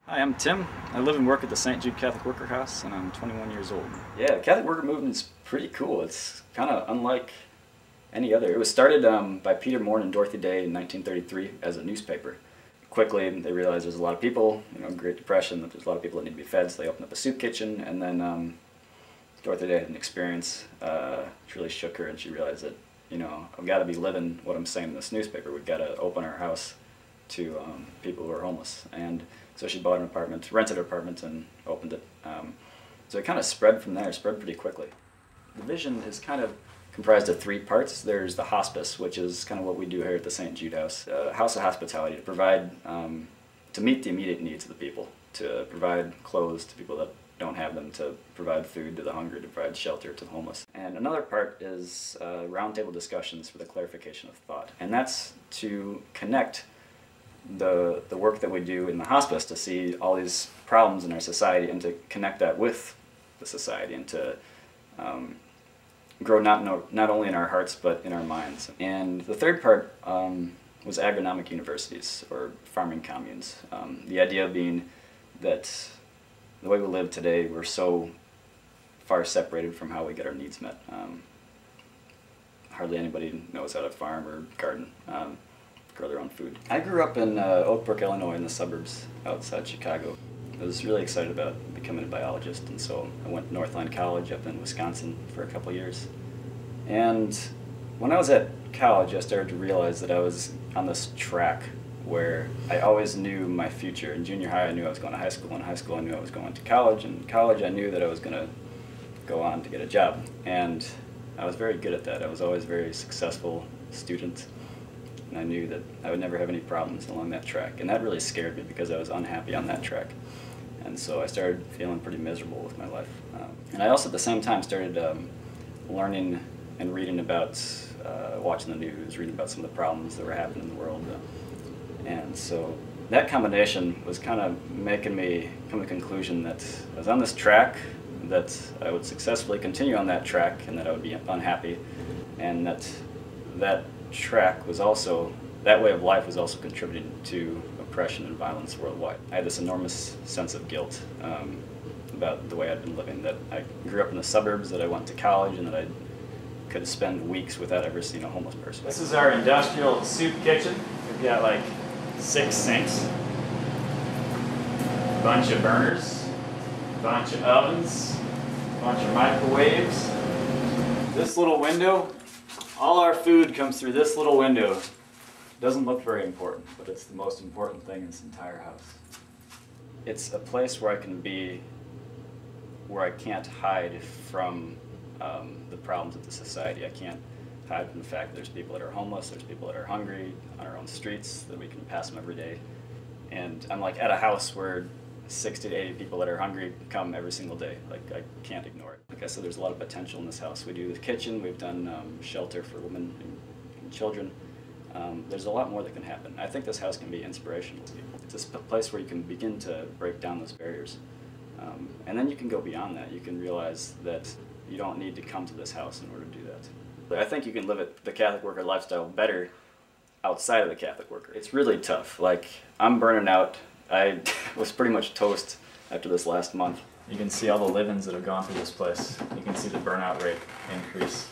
Hi, I'm Tim. I live and work at the St. Jude Catholic Worker House, and I'm 21 years old. Yeah, the Catholic Worker Movement is pretty cool. It's kind of unlike any other. It was started by Peter Morn and Dorothy Day in 1933 as a newspaper. Quickly, they realized there's a lot of people, Great Depression, that there's a lot of people that need to be fed, so they opened up a soup kitchen, and then Dorothy Day had an experience which really shook her, and she realized that, I've got to be living what I'm saying in this newspaper. We've got to open our house to people who are homeless. And so she bought an apartment, rented an apartment, and opened it. So it kind of spread from there, spread pretty quickly. The vision is kind of comprised of three parts. There's the hospice, which is kind of what we do here at the St. Jude House. House of hospitality to provide, to meet the immediate needs of the people, to provide clothes to people that don't have them, to provide food to the hungry, to provide shelter to the homeless. And another part is roundtable discussions for the clarification of thought. And that's to connect the work that we do in the hospice to see all these problems in our society and to connect that with the society and to grow not only in our hearts but in our minds. And the third part was agronomic universities or farming communes. The idea being that the way we live today, we're so far separated from how we get our needs met. Hardly anybody knows how to farm or garden. Grow their own food. I grew up in Oak Brook, Illinois, in the suburbs outside Chicago. I was really excited about becoming a biologist, and so I went to Northland College up in Wisconsin for a couple years. And when I was at college, I started to realize that I was on this track where I always knew my future. In junior high, I knew I was going to high school. In high school, I knew I was going to college. And in college, I knew that I was going to go on to get a job. And I was very good at that. I was always a very successful student. And I knew that I would never have any problems along that track. And that really scared me because I was unhappy on that track. And so I started feeling pretty miserable with my life. And I also at the same time started learning and reading about, watching the news, reading about some of the problems that were happening in the world. And so that combination was kind of making me come to the conclusion that I was on this track, that I would successfully continue on that track, and that I would be unhappy, and that track was also, that way of life was also contributing to oppression and violence worldwide. I had this enormous sense of guilt about the way I'd been living, that I grew up in the suburbs, that I went to college, and that I could spend weeks without ever seeing a homeless person. This is our industrial soup kitchen. We've got like 6 sinks, a bunch of burners, a bunch of ovens, a bunch of microwaves. This little window, all our food comes through this little window. Doesn't look very important, but it's the most important thing in this entire house. It's a place where I can be, where I can't hide from the problems of the society. I can't hide from the fact that there's people that are homeless, there's people that are hungry on our own streets, that we can pass them every day. And I'm like at a house where 60 to 80 people that are hungry come every single day. Like, I can't ignore it. Like I said, there's a lot of potential in this house. We do the kitchen, we've done shelter for women and children. There's a lot more that can happen. I think this house can be inspirational to people. It's a place where you can begin to break down those barriers. And then you can go beyond that. You can realize that you don't need to come to this house in order to do that. But I think you can live the Catholic worker lifestyle better outside of the Catholic worker. It's really tough. Like, I'm burning out. I was pretty much toast after this last month. You can see all the live-ins that have gone through this place. You can see the burnout rate increase.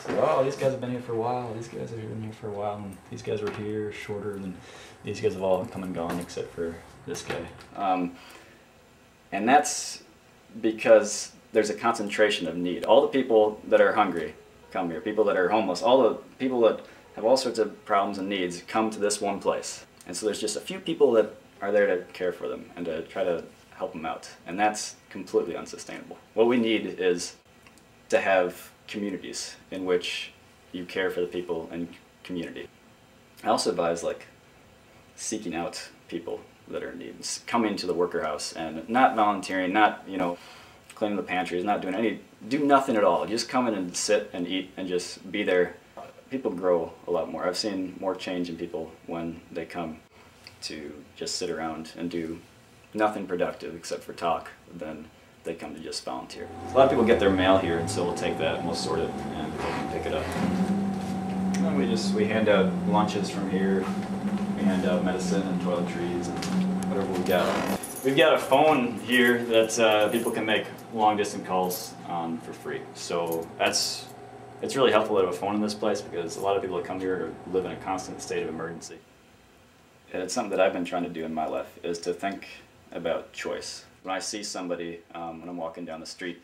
So, oh, these guys have been here for a while, these guys have been here for a while, and these guys were here shorter, and these guys have all come and gone except for this guy. And that's because there's a concentration of need. All the people that are hungry come here, people that are homeless, all the people that have all sorts of problems and needs come to this one place. And so there's just a few people that are there to care for them and to try to help them out. And that's completely unsustainable. What we need is to have communities in which you care for the people in community. I also advise like seeking out people that are in need, coming to the worker house and not volunteering, not cleaning the pantries, not do nothing at all. Just come in and sit and eat and just be there. People grow a lot more. I've seen more change in people when they come to just sit around and do nothing productive except for talk than they come to just volunteer. A lot of people get their mail here, and so we'll take that and we'll sort it and they can pick it up. And we hand out lunches from here. We hand out medicine and toiletries and whatever we got. We've got a phone here that people can make long distance calls on for free. So it's really helpful to have a phone in this place because a lot of people that come here live in a constant state of emergency. And it's something that I've been trying to do in my life, is to think about choice. When I see somebody, when I'm walking down the street,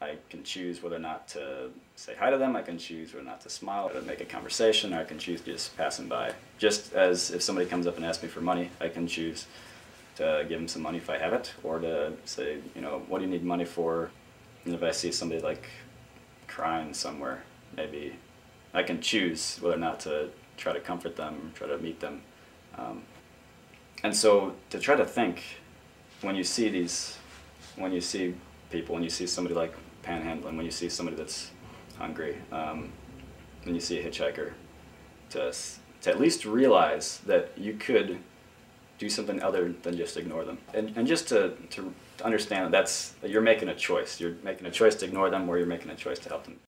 I can choose whether or not to say hi to them, I can choose whether or not to smile, to make a conversation, or I can choose to just pass them by. Just as if somebody comes up and asks me for money, I can choose to give them some money if I have it, or to say, you know, what do you need money for? And if I see somebody like crying somewhere, maybe I can choose whether or not to try to comfort them, try to meet them. And so to try to think, when you see people, when you see somebody like panhandling, when you see somebody that's hungry, when you see a hitchhiker, to at least realize that you could do something other than just ignore them. And just to understand that you're making a choice. You're making a choice to ignore them, or you're making a choice to help them.